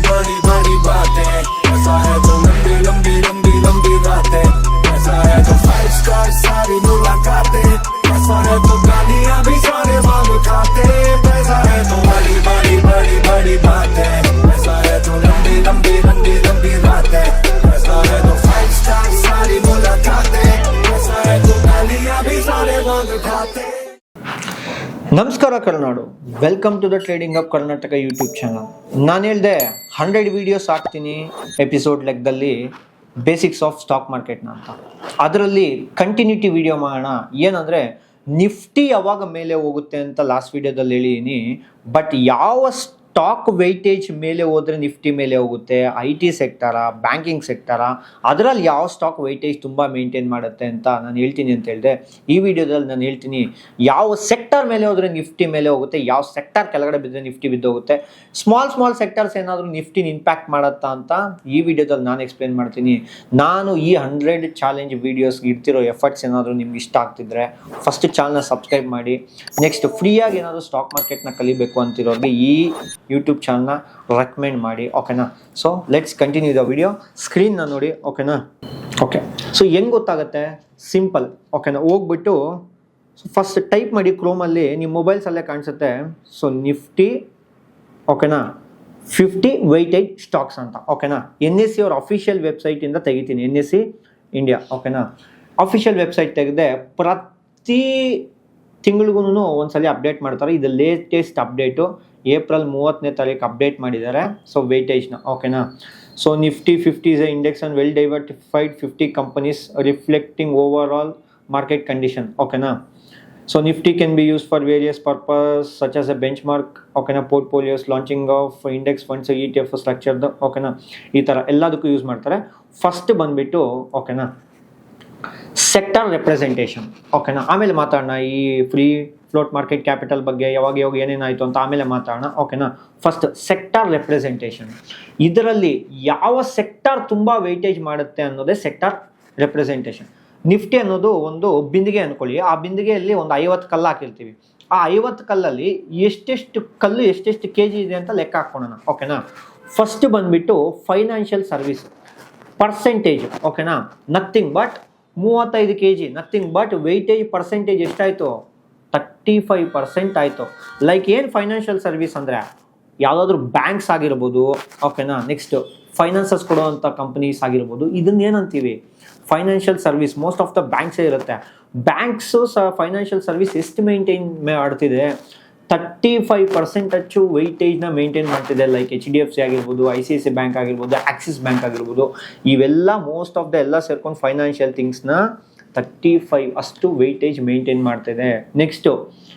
बड़ी बड़ी बातें, ऐसा है तो लंबी लंबी लंबी लंबी रातें, ऐसा है तो 5 स्टार सारी मुलाकातें, ऐसा है तो गालियां भी सारे मांग खाते, ऐसा है तो बड़ी बड़ी बड़ी बड़ी बातें, ऐसा है तो लंबी लंबी लंबी लंबी रातें, ऐसा है तो 5 स्टार सारी मुलाकातें, ऐसा है तो गालियां भी सारे मांग खाते। ನಮಸ್ಕಾರ Karnadu, welcome to the trading of Karnataka YouTube channel. ನಾನು ಹೇಳಿದೆ 100 ವೀಡಿಯೋಸ್ ಹಾಕ್ತೀನಿ ಎಪಿಸೋಡ್ ಲೆಕ್ಕದಲ್ಲಿ ಬೇಸಿಕ್ಸ್ ಆಫ್ ಸ್ಟಾಕ್ ಮಾರ್ಕೆಟ್ನ ಅಂತ. ಅದರಲ್ಲಿ ಕಂಟಿನ್ಯೂಟಿ ವಿಡಿಯೋ ಮಾಡೋಣ. ಏನಂದರೆ ನಿಫ್ಟಿ ಯಾವಾಗ ಮೇಲೆ ಹೋಗುತ್ತೆ ಅಂತ ಲಾಸ್ಟ್ ವಿಡಿಯೋದಲ್ಲಿ ಹೇಳಿದ್ದೀನಿ. ಬಟ್ ಯಾವ ಸ್ಟಾಕ್ ವೆಯ್ಟೇಜ್ ಮೇಲೆ ಹೋದರೆ ನಿಫ್ಟಿ ಮೇಲೆ ಹೋಗುತ್ತೆ, ಐ ಟಿ ಸೆಕ್ಟರಾ, ಬ್ಯಾಂಕಿಂಗ್ ಸೆಕ್ಟರಾ, ಅದರಲ್ಲಿ ಯಾವ ಸ್ಟಾಕ್ ವೆಯ್ಟೇಜ್ ತುಂಬ ಮೇಂಟೈನ್ ಮಾಡುತ್ತೆ ಅಂತ ನಾನು ಹೇಳ್ತೀನಿ ಅಂತ ಹೇಳಿದೆ. ಈ ವಿಡಿಯೋದಲ್ಲಿ ನಾನು ಹೇಳ್ತೀನಿ ಯಾವ ಸೆಕ್ಟರ್ ಮೇಲೆ ಹೋದರೆ ನಿಫ್ಟಿ ಮೇಲೆ ಹೋಗುತ್ತೆ, ಯಾವ ಸೆಕ್ಟರ್ ಕೆಳಗಡೆ ಬಿದ್ದರೆ ನಿಫ್ಟಿ ಬಿದ್ದೋಗುತ್ತೆ, ಸ್ಮಾಲ್ ಸೆಕ್ಟರ್ಸ್ ಏನಾದರೂ ನಿಫ್ಟಿನ ಇಂಪ್ಯಾಕ್ಟ್ ಮಾಡುತ್ತಾ ಅಂತ ಈ ವಿಡಿಯೋದಲ್ಲಿ ನಾನು ಎಕ್ಸ್ಪ್ಲೇನ್ ಮಾಡ್ತೀನಿ. ನಾನು ಈ 100 ಚಾಲೆಂಜ್ ವೀಡಿಯೋಸ್ಗೆ ಇಡ್ತಿರೋ ಎಫರ್ಟ್ಸ್ ಏನಾದರೂ ನಿಮ್ಗೆ ಇಷ್ಟ ಆಗ್ತಿದ್ರೆ ಫಸ್ಟ್ ಚಾನಲ್ನ ಸಬ್ಸ್ಕ್ರೈಬ್ ಮಾಡಿ. ನೆಕ್ಸ್ಟ್ ಫ್ರೀಯಾಗಿ ಏನಾದರೂ ಸ್ಟಾಕ್ ಮಾರ್ಕೆಟ್ನ ಕಲಿಬೇಕು ಅಂತಿರೋರಿಗೆ ಈ ಯೂಟ್ಯೂಬ್ ಚಾನಲ್ನ ರೆಕಮೆಂಡ್ ಮಾಡಿ, ಓಕೆನಾ? So let's continue the video. ಸ್ಕ್ರೀನ್ನ ನೋಡಿ, ಓಕೆನಾ? ಓಕೆ, ಸೊ ಹೆಂಗೆ ಗೊತ್ತಾಗುತ್ತೆ? ಸಿಂಪಲ್, ಓಕೆನಾ? ಹೋಗ್ಬಿಟ್ಟು ಫಸ್ಟ್ ಟೈಪ್ ಮಾಡಿ ಕ್ರೋಮಲ್ಲಿ, ನಿಮ್ಮ ಮೊಬೈಲ್ಸಲ್ಲೇ ಕಾಣಿಸುತ್ತೆ. ಸೊ ನಿಫ್ಟಿ, ಓಕೆನಾ, 50 ವೆಯ್ಟೇಜ್ ಸ್ಟಾಕ್ಸ್ ಅಂತ, ಓಕೆನಾ? NSE ಅವ್ರ ಅಫಿಷಿಯಲ್ ವೆಬ್ಸೈಟಿಂದ ತೆಗಿತೀನಿ, NSE ಇಂಡಿಯಾ, ಓಕೆನಾ? ಅಫಿಷಿಯಲ್ ವೆಬ್ಸೈಟ್ ತೆಗೆದೆ ಪ್ರತಿ ತಿಂಗಳಿಗೂ ಒಂದ್ಸಲಿ ಅಪ್ಡೇಟ್ ಮಾಡ್ತಾರೆ. ಇದು ಲೇಟೆಸ್ಟ್ ಅಪ್ಡೇಟು, ಏಪ್ರಿಲ್ 30ನೇ ತಾರೀಕು ಅಪ್ಡೇಟ್ ಮಾಡಿದ್ದಾರೆ. ಸೊ ವೆಯ್ಟೇಜ್ನ, ಓಕೆನಾ? So Nifty 50 is a index and well diversified 50 companies reflecting over all market condition, ಓಕೆನಾ? So Nifty can be use for various purpose such as a benchmark, ಓಕೆನಾ? Portfolios, launching of index funds, ETF ಸ್ಟ್ರಕ್ಚರ್ದು, ಓಕೆನಾ? ಈ ಥರ ಎಲ್ಲದಕ್ಕೂ use ಮಾಡ್ತಾರೆ. First ಬಂದುಬಿಟ್ಟು, ಓಕೆನಾ, ಸೆಕ್ಟರ್ ರೆಪ್ರೆಸೆಂಟೇಷನ್, ಓಕೆನಾ? ಆಮೇಲೆ ಮಾತಾಡೋಣ ಈ ಫ್ರೀ ಫ್ಲೋಟ್ ಮಾರ್ಕೆಟ್ ಕ್ಯಾಪಿಟಲ್ ಬಗ್ಗೆ, ಯಾವಾಗ ಏನೇನಾಯಿತು ಅಂತ ಆಮೇಲೆ ಮಾತಾಡೋಣ, ಓಕೆನಾ? First sector representation. ಇದರಲ್ಲಿ ಯಾವ ಸೆಕ್ಟರ್ ತುಂಬ ವೆಯ್ಟೇಜ್ ಮಾಡುತ್ತೆ ಅನ್ನೋದೇ ಸೆಕ್ಟರ್ ರೆಪ್ರೆಸೆಂಟೇಷನ್. ನಿಫ್ಟಿ ಅನ್ನೋದು ಒಂದು ಬಿಂದಿಗೆ ಅಂದ್ಕೊಳ್ಳಿ. ಆ ಬಿಂದಿಗೆಯಲ್ಲಿ ಒಂದು 50 ಕಲ್ಲು ಹಾಕಿರ್ತೀವಿ. ಆ 50 ಕಲ್ಲಲ್ಲಿ ಎಷ್ಟೆಷ್ಟು ಕಲ್ಲು ಎಷ್ಟೆಷ್ಟು kg ಇದೆ ಅಂತ ಲೆಕ್ಕ ಹಾಕ್ಕೊಳ್ಳೋಣ, ಓಕೆನಾ? ಫಸ್ಟ್ ಬಂದುಬಿಟ್ಟು ಫೈನಾನ್ಷಿಯಲ್ ಸರ್ವಿಸ್ ಪರ್ಸೆಂಟೇಜ್, ಓಕೆನಾ? Nothing but 35 kg, nothing but weightage percentage ಎಷ್ಟಾಯಿತು? 35% ಆಯಿತು. ಲೈಕ್ ಏನು ಫೈನಾನ್ಷಿಯಲ್ ಸರ್ವಿಸ್ ಅಂದರೆ ಯಾವುದಾದ್ರೂ ಬ್ಯಾಂಕ್ಸ್ ಆಗಿರ್ಬೋದು, ಓಕೆನಾ? ನೆಕ್ಸ್ಟ್ ಫೈನಾನ್ಸಸ್ ಕೊಡುವಂಥ ಕಂಪನೀಸ್ ಆಗಿರ್ಬೋದು. ಇದನ್ನೇನಂತೀವಿ? Financial service. Most of the ಬ್ಯಾಂಕ್ಸೇ ಇರುತ್ತೆ. ಬ್ಯಾಂಕ್ಸು ಫೈನಾನ್ಷಿಯಲ್ ಸರ್ವಿಸ್ ಎಷ್ಟು ಮೇಂಟೈನ್ ಮಾಡ್ತಿದೆ? 35% ಅಷ್ಟು ವೆಯ್ಟೇಜ್ನ ಮೇಂಟೈನ್ ಮಾಡ್ತಿದೆ. ಲೈಕ್ HDFC ಆಗಿರ್ಬೋದು, ICICI ಬ್ಯಾಂಕ್ ಆಗಿರ್ಬೋದು, ಆಕ್ಸಿಸ್ ಬ್ಯಾಂಕ್ ಆಗಿರ್ಬೋದು. ಇವೆಲ್ಲ ಮೋಸ್ಟ್ ಆಫ್ ದ ಎಲ್ಲ ಸೇರ್ಕೊಂಡು ಫೈನಾನ್ಷಿಯಲ್ ಥಿಂಗ್ಸ್ನ 35 ಅಷ್ಟು ವೆಯ್ಟೇಜ್ ಮೇಂಟೈನ್ ಮಾಡ್ತಿದೆ. ನೆಕ್ಸ್ಟು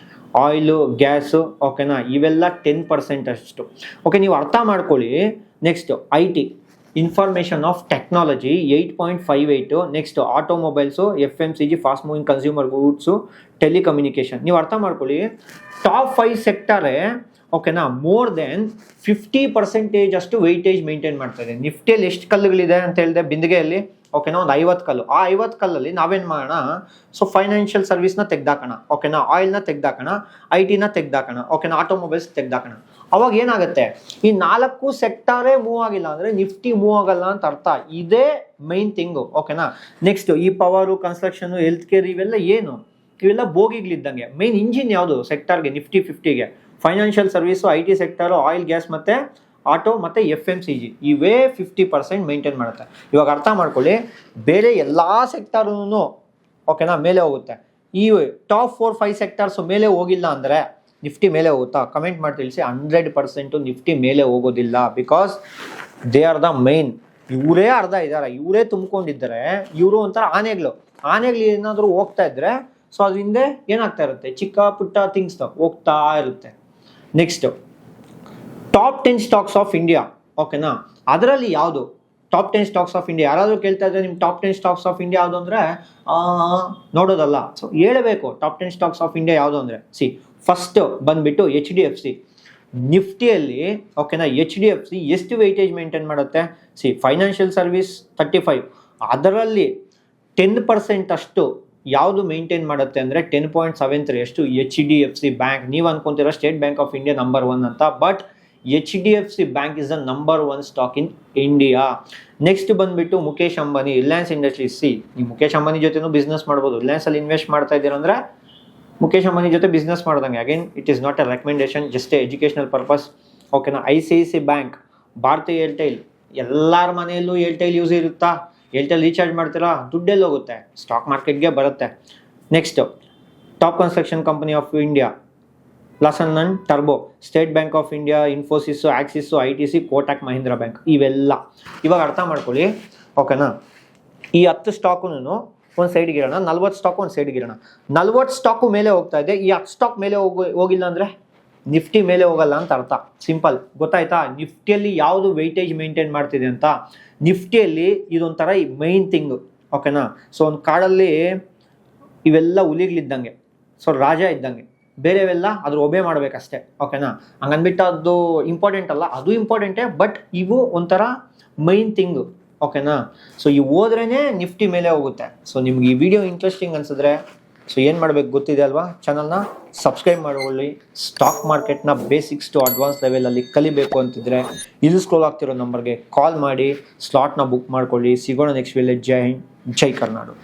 ಆಯಿಲು, ಗ್ಯಾಸು, ಓಕೆನಾ? ಇವೆಲ್ಲ 10% ಅಷ್ಟು. ಓಕೆ, ನೀವು ಅರ್ಥ ಮಾಡ್ಕೊಳ್ಳಿ. Next IT, information of technology 8.58. Next automobiles, FMCG, fast moving consumer goods, telecommunication. ನೀವು ಅರ್ಥ ಮಾಡ್ಕೊಳ್ಳಿ, ಟಾಪ್ 5 ಸೆಕ್ಟರೇ, ಓಕೆನಾ, ಮೋರ್ ದೆನ್ 50% ಅಷ್ಟು ವೆಯ್ಟೇಜ್ ಮೇಂಟೈನ್ ಮಾಡ್ತಾಯಿದೆ. ನಿಫ್ಟಿಯಲ್ಲಿ ಎಷ್ಟು ಕಲ್ಲುಗಳಿದೆ ಅಂತ ಹೇಳಿದೆ ಬಿಂದಿಗೆಯಲ್ಲಿ? ಓಕೆನಾ, ಒಂದು 50 ಕಲ್ಲು. ಆ 50 ಕಲ್ಲಲ್ಲಿ ನಾವೇನು ಮಾಡೋಣ? ಸೊ ಫೈನಾನ್ಷಿಯಲ್ ಸರ್ವಿಸ್ನ ತೆಗ್ದಾಕೋಣ, ಓಕೆನಾ? ಆಯಿಲ್ನ ತೆಗ್ದಾಕೋಣ, IT-ನ ತೆಗ್ದಾಕೋಣ, ಓಕೆನಾ? ಆಟೋಮೊಬೈಲ್ಸ್ ತೆಗ್ದಾಕೋಣ. ಅವಾಗ ಏನಾಗುತ್ತೆ? ಈ 4 ಸೆಕ್ಟರೇ ಮೂವ್ ಆಗಿಲ್ಲ ಅಂದರೆ ನಿಫ್ಟಿ ಮೂವ್ ಆಗಲ್ಲ ಅಂತ ಅರ್ಥ. ಇದೇ ಮೈನ್ ಥಿಂಗು, ಓಕೆನಾ? ನೆಕ್ಸ್ಟ್ ಈ ಪವರು, ಕನ್ಸ್ಟ್ರಕ್ಷನು, ಹೆಲ್ತ್ ಕೇರ್, ಇವೆಲ್ಲ ಏನು? ಇವೆಲ್ಲ ಬೋಗಿಗಳಿದ್ದಂಗೆ. ಮೈನ್ ಇಂಜಿನ್ ಯಾವುದು ಸೆಕ್ಟರ್ಗೆ? ನಿಫ್ಟಿ 50ಗೆ financial service, IT sector, oil, gas ಮತ್ತು ಆಟೋ ಮತ್ತು FMCG ಇವೇ 50% ಮೇಂಟೈನ್ ಮಾಡುತ್ತೆ. ಇವಾಗ ಅರ್ಥ ಮಾಡ್ಕೊಳ್ಳಿ, ಬೇರೆ ಎಲ್ಲ ಸೆಕ್ಟರೂ, ಓಕೆನಾ, ಮೇಲೆ ಹೋಗುತ್ತೆ. ಈ ಟಾಪ್ 4-5 ಸೆಕ್ಟರ್ಸು ಮೇಲೆ ಹೋಗಿಲ್ಲ ಅಂದರೆ ನಿಫ್ಟಿ ಮೇಲೆ ಹೋಗುತ್ತಾ? ಕಮೆಂಟ್ ಮಾಡಿ ತಿಳಿಸಿ. 100% ನಿಫ್ಟಿ ಮೇಲೆ ಹೋಗೋದಿಲ್ಲ. Because they are the main. ಇವರೇ ಅರ್ಧ ಇದ್ದಾರೆ, ಇವರೇ ತುಂಬಿಕೊಂಡಿದ್ದಾರೆ. ಇವರು ಒಂಥರ ಆನೆಗಳು ಏನಾದರೂ ಹೋಗ್ತಾ ಇದ್ರೆ ಸೊ ಅದ್ರ ಹಿಂದೆ ಏನಾಗ್ತಾ ಇರುತ್ತೆ? ಚಿಕ್ಕ ಪುಟ್ಟ ಥಿಂಗ್ಸ್ ಹೋಗ್ತಾ ಇರುತ್ತೆ. Next top 10 stocks of India, ಓಕೆನಾ? ಅದರಲ್ಲಿ ಯಾವುದು ಟಾಪ್ 10 ಸ್ಟಾಕ್ಸ್ ಆಫ್ ಇಂಡಿಯಾ? ಯಾರಾದರೂ ಕೇಳ್ತಾ ಇದ್ರೆ ನಿಮ್ಮ ಟಾಪ್ 10 ಸ್ಟಾಕ್ಸ್ ಆಫ್ ಇಂಡಿಯಾ ಯಾವುದು ಅಂದರೆ ನೋಡೋದಲ್ಲ. ಸೊ ಹೇಳಬೇಕು ಟಾಪ್ 10 ಸ್ಟಾಕ್ಸ್ ಆಫ್ ಇಂಡಿಯಾ ಯಾವುದು ಅಂದರೆ. ಫಸ್ಟ್ ಬಂದುಬಿಟ್ಟು HDFC. ನಿಫ್ಟಿಯಲ್ಲಿ, ಓಕೆನಾ, HDFC ಎಷ್ಟು ವೆಯ್ಟೇಜ್ ಮೇಂಟೈನ್ ಮಾಡುತ್ತೆ? ಫೈನಾನ್ಷಿಯಲ್ ಸರ್ವಿಸ್ 35, ಅದರಲ್ಲಿ 10% ಅಷ್ಟು ಯಾವುದು ಮೇಂಟೈನ್ ಮಾಡುತ್ತೆ ಅಂದರೆ 10.73 ಎಷ್ಟು HDFC ಬ್ಯಾಂಕ್. ನೀವು ಅನ್ಕೊಂತೀರ State Bank of India number 1 ಅಂತ. But HDFC bank is the number 1 stock in India. Next ಬಂದ್ಬಿಟ್ಟು ಮುಖೇಶ್ ಅಂಬಾನಿ, ರಿಲಯನ್ಸ್ ಇಂಡಸ್ಟ್ರೀಸ್. ನೀವು ಮುಖೇಶ್ ಅಂಬಾನಿ ಜೊತೆನೂ ಬಿಸ್ನೆಸ್ ಮಾಡ್ಬೋದು. ರಿಲಯನ್ಸ್ ಅಲ್ಲಿ ಇನ್ವೆಸ್ಟ್ ಮಾಡ್ತಾ ಇದ್ದೀರಾ ಅಂದ್ರೆ ಮುಖೇಶ್ ಅಂಬಾನಿ ಜೊತೆ ಬಿಸ್ನೆಸ್ ಮಾಡ್ದಂಗೆ. Again it is not a recommendation, just a educational purpose. ಓಕೆನಾ. ICICI ಬ್ಯಾಂಕ್, ಭಾರತಿ ಏರ್ಟೆಲ್, ಎಲ್ಲರ ಮನೆಯಲ್ಲೂ ಏರ್ಟೆಲ್ ಯೂಸ್ ಇರುತ್ತಾ? ಏರ್ಟೆಲ್ ರೀಚಾರ್ಜ್ ಮಾಡ್ತೀರಾ, ದುಡ್ಡೆಲ್ಲಿ ಹೋಗುತ್ತೆ? ಸ್ಟಾಕ್ ಮಾರ್ಕೆಟ್ಗೆ ಬರುತ್ತೆ. Next top construction company of India, Larsen and ಟರ್ಬೋ, State Bank of India, Infosys, Axis, ITC, Kotak Mahindra bank. ಇವೆಲ್ಲ ಇವಾಗ ಅರ್ಥ ಮಾಡ್ಕೊಳ್ಳಿ. ಓಕೆನಾ. ಈ 10 ಸ್ಟಾಕು ಒಂದು ಸೈಡ್ಗೆ ಇರೋಣ, 40 ಸ್ಟಾಕು ಒಂದು ಸೈಡ್ಗೆ ಇರೋಣ. 40 ಸ್ಟಾಕು ಮೇಲೆ ಹೋಗ್ತಾ ಇದೆ, ಈ 10 ಸ್ಟಾಕ್ ಮೇಲೆ ಹೋಗಿಲ್ಲ ಅಂದರೆ ನಿಫ್ಟಿ ಮೇಲೆ ಹೋಗಲ್ಲ ಅಂತ ಅರ್ಥ. ಸಿಂಪಲ್, ಗೊತ್ತಾಯ್ತಾ? ನಿಫ್ಟಿಯಲ್ಲಿ ಯಾವುದು ವೆಯ್ಟೇಜ್ ಮೇಂಟೈನ್ ಮಾಡ್ತಿದೆ ಅಂತ. ನಿಫ್ಟಿಯಲ್ಲಿ ಇದೊಂಥರ ಈ ಮೈನ್ ಥಿಂಗು. ಓಕೆನಾ. ಸೊ ಒಂದು ಕಾಡಲ್ಲಿ ಇವೆಲ್ಲ ಹುಲಿಗಳಿದ್ದಂಗೆ, ಸೊ ರಾಜ ಇದ್ದಂಗೆ, ಬೇರೆವೆಲ್ಲ ಅದ್ರ ಒಬೆ ಮಾಡ್ಬೇಕಷ್ಟೇ. ಓಕೆನಾ. ಹಂಗನ್ಬಿಟ್ಟು ಅದು ಇಂಪಾರ್ಟೆಂಟ್ ಅಲ್ಲ, ಅದು ಇಂಪಾರ್ಟೆಂಟೇ, ಬಟ್ ಇವು ಒಂಥರ ಮೈನ್ ಥಿಂಗು. ಓಕೆನಾ. ಸೊ ಇವು ಹೋದ್ರೇ ನಿಫ್ಟಿ ಮೇಲೆ ಹೋಗುತ್ತೆ. ಸೊ ನಿಮ್ಗೆ ಈ ವಿಡಿಯೋ ಇಂಟ್ರೆಸ್ಟಿಂಗ್ ಅನ್ಸಿದ್ರೆ ಸೊ ಏನು ಮಾಡಬೇಕು ಗೊತ್ತಿದೆ ಅಲ್ವಾ? ಚಾನಲ್ನ ಸಬ್ಸ್ಕ್ರೈಬ್ ಮಾಡ್ಕೊಳ್ಳಿ. ಸ್ಟಾಕ್ ಮಾರ್ಕೆಟ್ನ ಬೇಸಿಕ್ಸ್ ಟು ಅಡ್ವಾನ್ಸ್ ಲೆವೆಲಲ್ಲಿ ಕಲಿಬೇಕು ಅಂತಿದ್ರೆ ಇಲ್ಲಿ ಸ್ಕ್ರೋಲ್ ಆಗ್ತಿರೋ ನಂಬರ್ಗೆ ಕಾಲ್ ಮಾಡಿ ಸ್ಲಾಟ್ನ ಬುಕ್ ಮಾಡ್ಕೊಳ್ಳಿ. ಸಿಗೋಣ ನೆಕ್ಸ್ಟ್ ವಿಡಿಯೋಲಿ. ಜೈ ಹಿಂದ್, ಜೈ ಕರ್ನಾಡು.